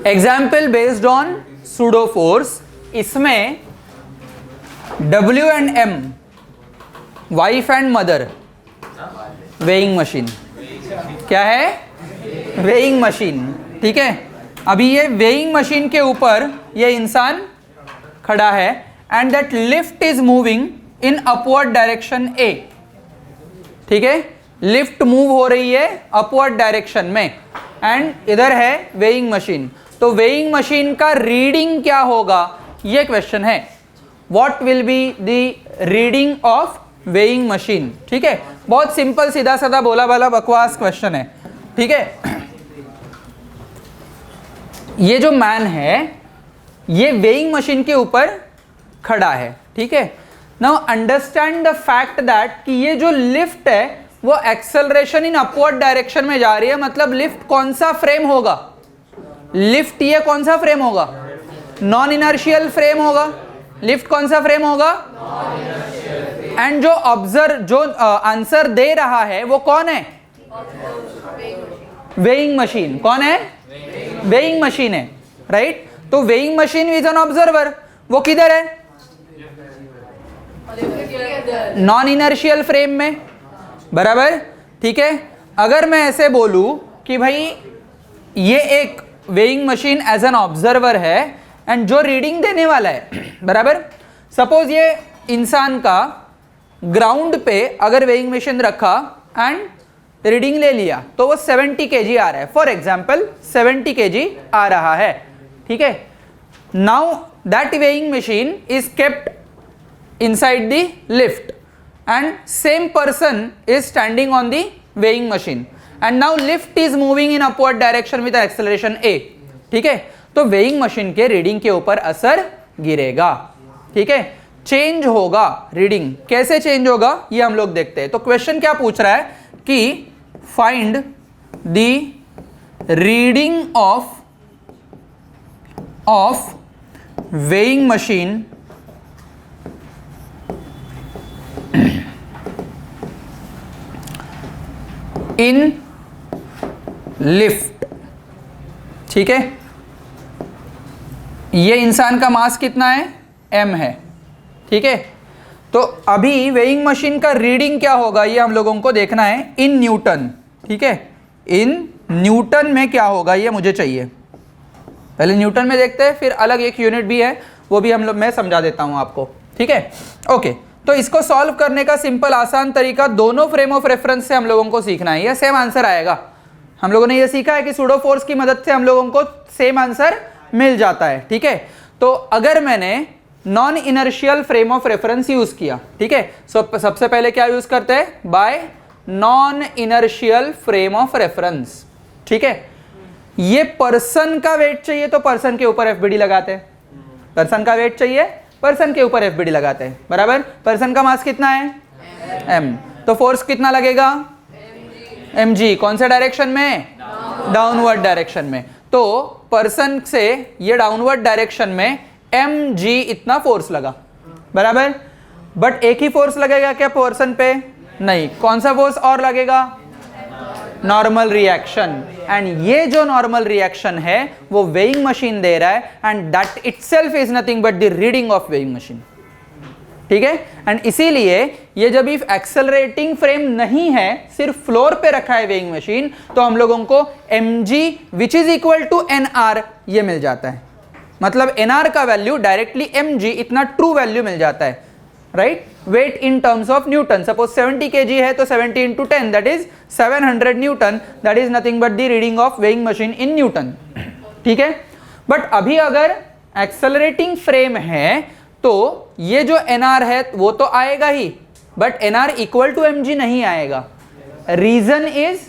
Example based on pseudo force, इसमें W and M, wife and mother, weighing machine. क्या है? Weighing machine. ठीक है, अभी ये वेइंग मशीन के ऊपर ये इंसान खड़ा है and that lift is moving in upward direction A। ठीक है, लिफ्ट मूव हो रही है अपवर्ड डायरेक्शन में एंड इधर है वेइंग मशीन। तो वेइंग मशीन का रीडिंग क्या होगा, ये क्वेश्चन है। What will be the reading of weighing machine. ठीक है, बहुत सिंपल, सीधा साधा, बोला बाला बकवास क्वेश्चन है। ठीक है, ये जो मैन है ये वेइंग मशीन के ऊपर खड़ा है। ठीक है, now understand the fact that कि ये जो लिफ्ट है वो एक्सेलरेशन इन अपवर्ड डायरेक्शन में जा रही है। मतलब लिफ्ट कौन सा फ्रेम होगा? लिफ्ट ये कौन सा फ्रेम होगा? नॉन इनर्शियल फ्रेम होगा। लिफ्ट कौन सा फ्रेम होगा? एंड जो आंसर दे रहा है वो कौन है? Weighing machine. कौन है? वेइंग मशीन है, राइट। तो weighing machine is an observer. वो किधर है? नॉन इनर्शियल फ्रेम में, बराबर। ठीक है, अगर मैं ऐसे बोलूं कि भाई ये एक weighing machine as an observer है एंड जो रीडिंग देने वाला है, बराबर। सपोज ये इंसान का ग्राउंड पे अगर वेइंग मशीन रखा एंड रीडिंग ले लिया तो वो 70 kg आ रहा है। फॉर एग्जाम्पल 70 kg आ रहा है। ठीक है, now that weighing machine is kept inside the lift and same person is standing on the weighing machine and now lift is moving in upward direction with acceleration A। ठीक है, तो weighing machine के reading के ऊपर असर गिरेगा। ठीक है, चेंज होगा रीडिंग। कैसे चेंज होगा ये हम लोग देखते हैं। तो क्वेश्चन क्या पूछ रहा है कि find the reading of weighing machine in lift. ठीक है, ये इंसान का मास कितना है? m है। ठीक है, तो अभी वेइंग मशीन का रीडिंग क्या होगा ये हम लोगों को देखना है इन न्यूटन। ठीक है, इन न्यूटन में क्या होगा ये मुझे चाहिए। पहले न्यूटन में देखते हैं, फिर अलग एक यूनिट भी है वो भी मैं समझा देता हूं आपको। ठीक है, ओके। तो इसको सॉल्व करने का सिंपल आसान तरीका दोनों फ्रेम ऑफ रेफरेंस से हम लोगों को सीखना है। ये सेम आंसर आएगा। हम लोगों ने ये सीखा है कि सूडो फोर्स की मदद से हम लोगों को सेम आंसर मिल जाता है। ठीक है, तो अगर मैंने non inertial frame of reference use किया, ठीक है, सबसे पहले क्या यूज करते हैं? Bye non inertial frame of reference. ठीक है, ये पर्सन का वेट चाहिए तो पर्सन के ऊपर एफबीडी लगाते हैं। पर्सन का वेट चाहिए, पर्सन के ऊपर एफबीडी लगाते हैं, बराबर। पर्सन का मास कितना है? m। तो फोर्स कितना लगेगा? mg। कौन से डायरेक्शन में? डाउनवर्ड डायरेक्शन में। तो पर्सन से ये डाउनवर्ड डायरेक्शन में mg इतना फोर्स लगा, बराबर। बट एक ही फोर्स लगेगा क्या पर्सन पे? नहीं। कौन सा फोर्स और लगेगा? Normal reaction. एंड ये जो नॉर्मल रिएक्शन है वो वेइंग मशीन दे रहा है and that itself is nothing but the reading of weighing machine. ठीक है, एंड इसीलिए ये जब एक्सेलरेटिंग फ्रेम नहीं है, सिर्फ फ्लोर पे रखा है वेइंग मशीन, तो हम लोगों को mg which is equal to nr ये मिल जाता है। मतलब nr का वैल्यू डायरेक्टली mg इतना ट्रू वैल्यू मिल जाता है, right. Weight in terms of newton, suppose 70 kg है तो 70 into 10 that is 700 newton. That is nothing but the reading of weighing machine in newton. ठीक है, बट अभी अगर एक्सेलरेटिंग फ्रेम है तो ये जो nr है वो तो आएगा ही, but nr equal to mg नहीं आएगा। रीजन इज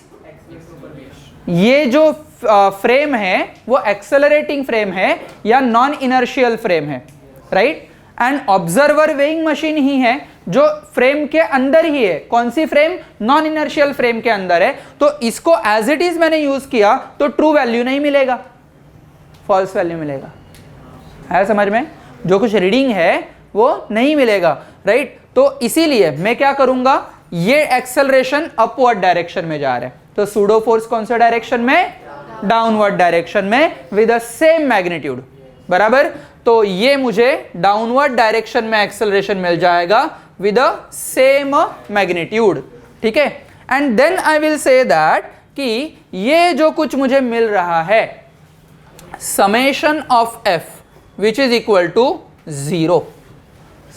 ये जो फ्रेम है वो एक्सेलरेटिंग फ्रेम है या नॉन इनर्शियल फ्रेम है, right. And observer weighing machine ही है जो फ्रेम के अंदर ही है। कौन सी फ्रेम? नॉन इनर्शियल फ्रेम के अंदर है। तो इसको एज इट इज मैंने यूज किया तो ट्रू वैल्यू नहीं मिलेगा, फॉल्स वैल्यू मिलेगा। है समझ में? जो कुछ रीडिंग है वो नहीं मिलेगा, राइट। तो इसीलिए मैं क्या करूंगा, ये एक्सेलरेशन अपवर्ड डायरेक्शन में जा रहा है तो सूडो फोर्स कौन से डायरेक्शन में? डाउनवर्ड डायरेक्शन में विद द सेम मैग्नीट्यूड, बराबर। तो ये मुझे डाउनवर्ड डायरेक्शन में एक्सेलरेशन मिल जाएगा विद द सेम मैग्नीट्यूड, ठीक है। And then I will say that कि ये जो कुछ मुझे मिल रहा है summation of F which is equal to 0,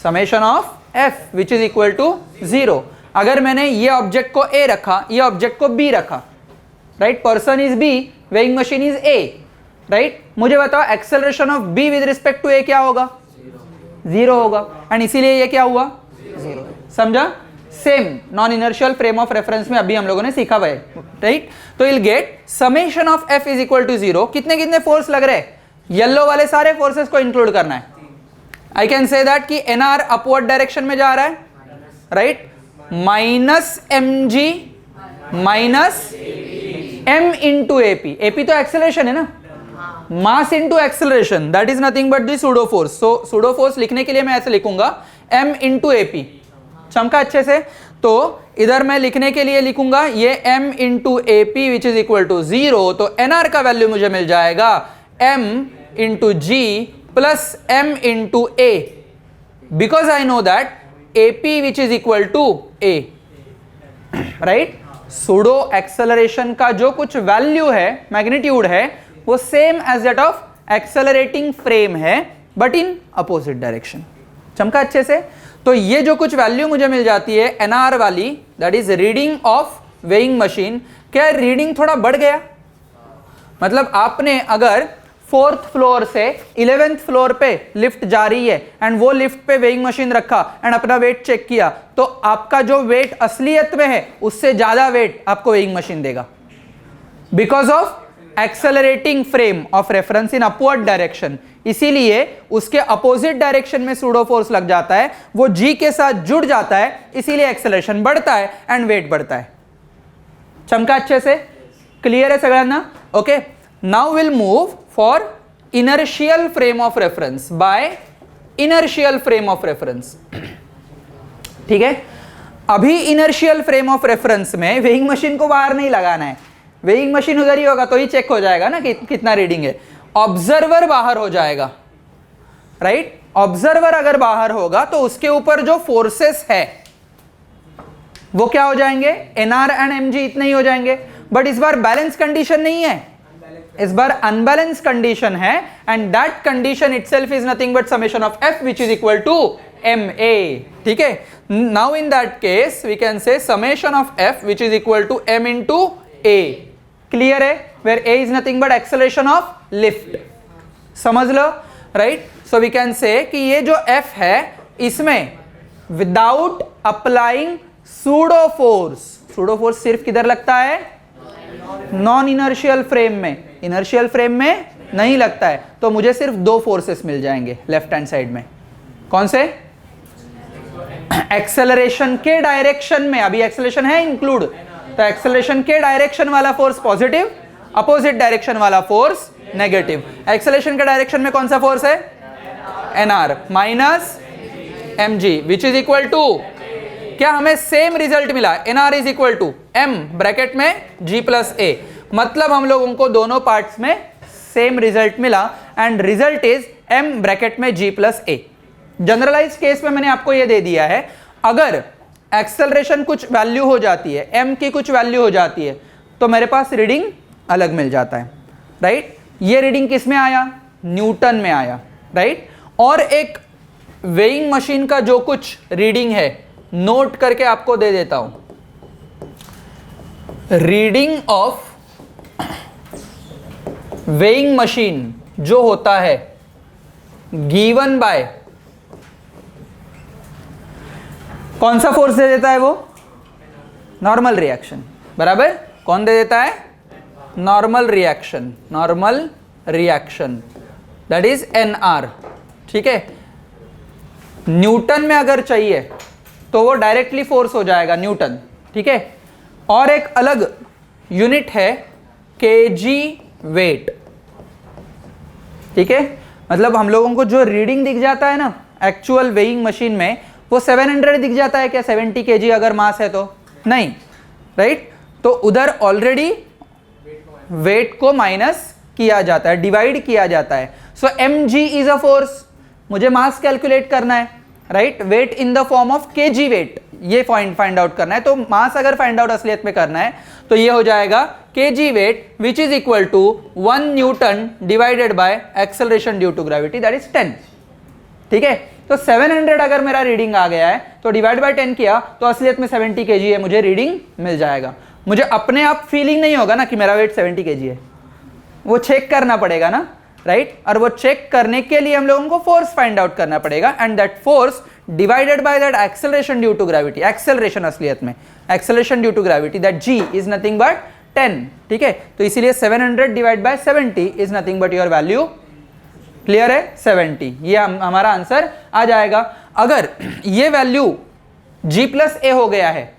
summation of F which is equal to 0। अगर मैंने ये ऑब्जेक्ट को ए रखा, ये ऑब्जेक्ट को बी रखा, right, person is B, weighing machine is A, right, मुझे बताओ acceleration of B with respect to A क्या होगा? 0 होगा, एंड इसीलिए ये क्या हुआ? 0। समझा? Same non inertial frame of reference में अभी हम लोगों ने सीखा हुआ है, राइट। तो will get summation of F is equal to 0। कितने कितने फोर्स लग रहे हैं? येलो वाले सारे फोर्सेस को इंक्लूड करना है। आई कैन से दैट कि एनआर अपवर्ड डायरेक्शन में जा रहा है, right, minus M G minus M into AP. AP तो एक्सेलरेशन है ना, mass into acceleration, that is nothing but the pseudo force. So pseudo force लिखने के लिए मैं ऐसे लिखूंगा एम इंटू एपी। चमका अच्छे से? तो इधर मैं लिखने के लिए लिखूंगा ये m into A P which is equal to 0। तो nr का वैल्यू मुझे मिल जाएगा m into G plus m into A, because I know that A P which is equal to A, right. Pseudo acceleration का जो कुछ value है, magnitude है, वो same as that of accelerating frame है बट इन अपोजिट डायरेक्शन। चमका अच्छे से? तो ये जो कुछ वैल्यू मुझे मिल जाती है एनआर वाली, that is reading of weighing machine. क्या रीडिंग थोड़ा बढ़ गया? मतलब आपने अगर 4th फ्लोर से 11th फ्लोर पे लिफ्ट जा रही है एंड वो लिफ्ट पे वेइंग मशीन रखा एंड अपना वेट चेक किया, तो आपका जो वेट असलियत में है उससे ज्यादा वेट आपको वेइंग मशीन देगा, because of accelerating frame of reference in upward direction. इसीलिए उसके अपोजिट डायरेक्शन में सूडो फोर्स लग जाता है, वो जी के साथ जुड़ जाता है, इसीलिए एक्सेलरेशन बढ़ता है एंड वेट बढ़ता है। चमका अच्छे से? क्लियर है सगळ्यांना? Okay, now will move for inertial frame of reference by inertial frame of reference, ठीक है। अभी इनर्शियल फ्रेम ऑफ रेफरेंस में वेइंग मशीन को बाहर नहीं लगाना है, वेइंग मशीन उधर ही होगा तो ही चेक हो जाएगा ना कि कितना रीडिंग है। ऑब्जर्वर बाहर हो जाएगा, राइट। ऑब्जर्वर अगर बाहर होगा तो उसके ऊपर जो फोर्सेस है वो क्या हो जाएंगे? एनआर एंड एमजी इतने ही हो जाएंगे। बट इस बार बैलेंस कंडीशन नहीं है, इस बार अनबैलेंस कंडीशन है, and that condition itself is nothing but summation of F which is equal to M A, ठीक है। Now in that case we can say summation of F which is equal to M into A. Clear है? Where A is nothing but acceleration of lift. समझ लो, right. So we can say कि ये जो F है इसमें without applying pseudo force, pseudo force सिर्फ किधर लगता है? नॉन इनर्शियल फ्रेम में, इनर्शियल फ्रेम में नहीं लगता है। तो मुझे सिर्फ 2 फोर्सेस मिल जाएंगे लेफ्ट हैंड साइड में। कौन से? एक्सेलरेशन के डायरेक्शन में, अभी एक्सेलरेशन है इंक्लूड, तो एक्सेलरेशन के डायरेक्शन वाला फोर्स पॉजिटिव, अपोजिट डायरेक्शन वाला फोर्स नेगेटिव। एक्सेलरेशन के डायरेक्शन में कौन सा फोर्स है? NR minus M G which is equal to, क्या हमें सेम रिजल्ट मिला? NR is equal to M bracket में जी प्लस ए, मतलब हम लोगों को दोनों पार्ट्स में सेम रिजल्ट मिला, and result is M bracket में G plus A. Generalise case में मैंने आपको यह दे दिया है, अगर एक्सेलरेशन कुछ वैल्यू हो जाती है, एम की कुछ वैल्यू हो जाती है, तो मेरे पास रीडिंग अलग मिल जाता है, राइट। ये रीडिंग किस में आया? न्यूटन में आया, राइट। और एक वेइंग मशीन का जो कुछ रीडिंग है नोट करके आपको दे देता हूं। रीडिंग ऑफ वेइंग मशीन जो होता है गिवन बाय, कौन सा फोर्स दे देता है वो? नॉर्मल रिएक्शन, बराबर। कौन दे देता है? Normal reaction, normal reaction that is NR, ठीक है। न्यूटन में अगर चाहिए तो वो डायरेक्टली फोर्स हो जाएगा न्यूटन, ठीक है। और एक अलग यूनिट है केजी वेट, ठीक है। मतलब हम लोगों को जो रीडिंग दिख जाता है ना एक्चुअल वेइंग मशीन में, वो 700 दिख जाता है क्या? 70 केजी अगर मास है तो नहीं, राइट। तो उधर ऑलरेडी वेट को माइनस किया जाता है, डिवाइड किया जाता है। So mg is a force, मुझे मास कैलकुलेट करना है, right, weight in the form of kg weight, ये फाइंड आउट करना है। तो मास अगर फाइंड आउट असलियत में करना है तो ये हो जाएगा kg weight which is equal to 1 newton divided by acceleration due to gravity, that is 10। ठीक है, तो 700 अगर मेरा रीडिंग आ गया है तो डिवाइड बाय 10 किया तो असलियत में 70 kg है, मुझे रीडिंग मिल जाएगा। मुझे अपने आप फीलिंग नहीं होगा ना कि मेरा वेट 70 kg है, वो चेक करना पड़ेगा ना, राइट। और वो चेक करने के लिए हम लोगों को फोर्स फाइंड आउट करना पड़ेगा, and that force divided by that acceleration due to gravity, acceleration असलियत में acceleration due to gravity, that g is nothing but 10। ठीक है, तो इसीलिए 700 divide by 70 is nothing but your value, clear है, 70। ये हमारा आंसर आ जाएगा। अगर ये वैल्यू g प्लस a हो गया है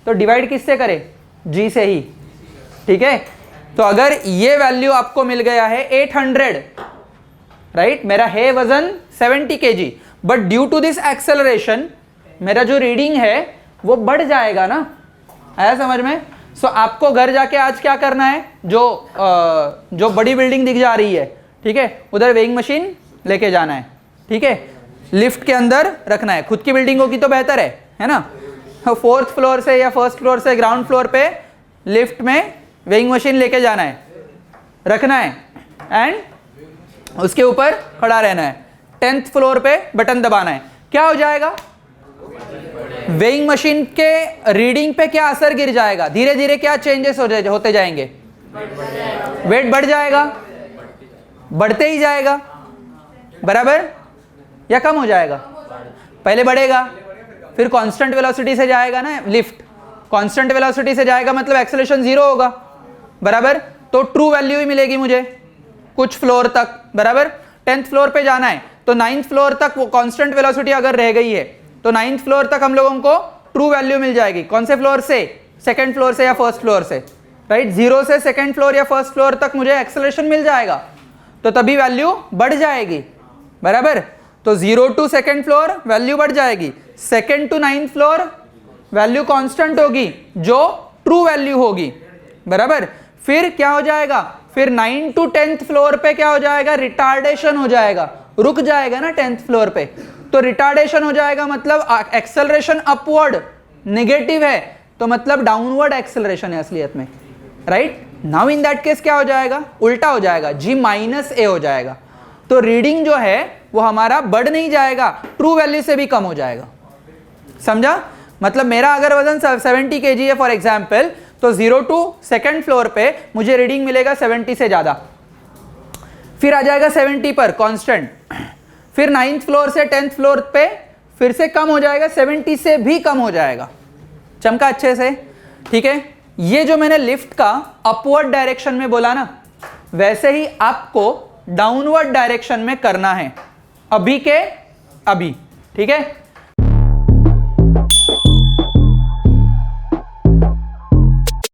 तो डिवाइड किससे करें, g से ही। ठीक है, तो अगर ये वैल्यू आपको मिल गया है 800, राइट, मेरा है वजन 70 kg, but due to this acceleration मेरा जो रीडिंग है वो बढ़ जाएगा ना, आया समझ में। सो आपको घर जाके आज क्या करना है, जो बड़ी बिल्डिंग दिख जा रही है, ठीक है, उधर वेइंग मशीन लेके जाना है। ठीक है, लिफ्ट के अंदर रखना है, खुद की बिल्डिंग होगी तो बेहतर है ना। 4th फ्लोर से या 1st फ्लोर से ग्राउंड फ्लोर पे लिफ्ट में वेइंग मशीन लेके जाना है, रखना है, एंड उसके ऊपर खड़ा रहना है। 10th फ्लोर पे बटन दबाना है, क्या हो जाएगा, वेइंग मशीन के रीडिंग पे क्या असर गिर जाएगा, धीरे धीरे क्या चेंजेस होते जाएंगे, वेट बढ़ जाएगा, बढ़ते ही जाएगा, बराबर, या कम हो जाएगा, पहले बढ़ेगा फिर कांस्टेंट वेलोसिटी से जाएगा ना लिफ्ट, कांस्टेंट वेलोसिटी से जाएगा मतलब एक्सेलरेशन 0 होगा, बराबर, तो ट्रू वैल्यू ही मिलेगी मुझे कुछ फ्लोर तक, बराबर। 10th फ्लोर पे जाना है तो 9th फ्लोर तक वो कांस्टेंट वेलोसिटी अगर रह गई है तो 9th फ्लोर तक हम लोगों को ट्रू वैल्यू मिल जाएगी। कौन से फ्लोर से, 2nd फ्लोर से या 1st फ्लोर से, राइट, 0 से 2nd फ्लोर या 1st फ्लोर तक मुझे एक्सेलरेशन मिल जाएगा, तो तभी वैल्यू बढ़ जाएगी, बराबर। तो 0 to 2nd फ्लोर वैल्यू बढ़ जाएगी, 2nd to 9th floor value constant होगी जो ट्रू वैल्यू होगी, बराबर। फिर क्या हो जाएगा, फिर 9 to 10th फ्लोर पे क्या हो जाएगा, रिटार्डेशन हो जाएगा, रुक जाएगा ना 10th फ्लोर पे, तो रिटार्डेशन हो जाएगा मतलब एक्सेलरेशन अपवर्ड नेगेटिव है, तो मतलब डाउनवर्ड एक्सेलरेशन है असलियत में, right. Now in that case क्या हो जाएगा, उल्टा हो जाएगा, g माइनस a हो जाएगा। तो रीडिंग जो है वो हमारा बढ़ नहीं जाएगा, ट्रू वैल्यू से भी कम हो जाएगा, समझा। मतलब मेरा अगर वजन 70 kg है फॉर एग्जाम्पल, तो 0 to 2nd फ्लोर पे मुझे रीडिंग मिलेगा 70 से ज्यादा, फिर आ जाएगा 70 पर कांस्टेंट, फिर 9th फ्लोर से 10th फ्लोर पे फिर से कम हो जाएगा, 70 से भी कम हो जाएगा। चमका अच्छे से, ठीक है। ये जो मैंने लिफ्ट का अपवर्ड डायरेक्शन में बोला ना, वैसे ही आपको डाउनवर्ड डायरेक्शन में करना है अभी के अभी, ठीक है।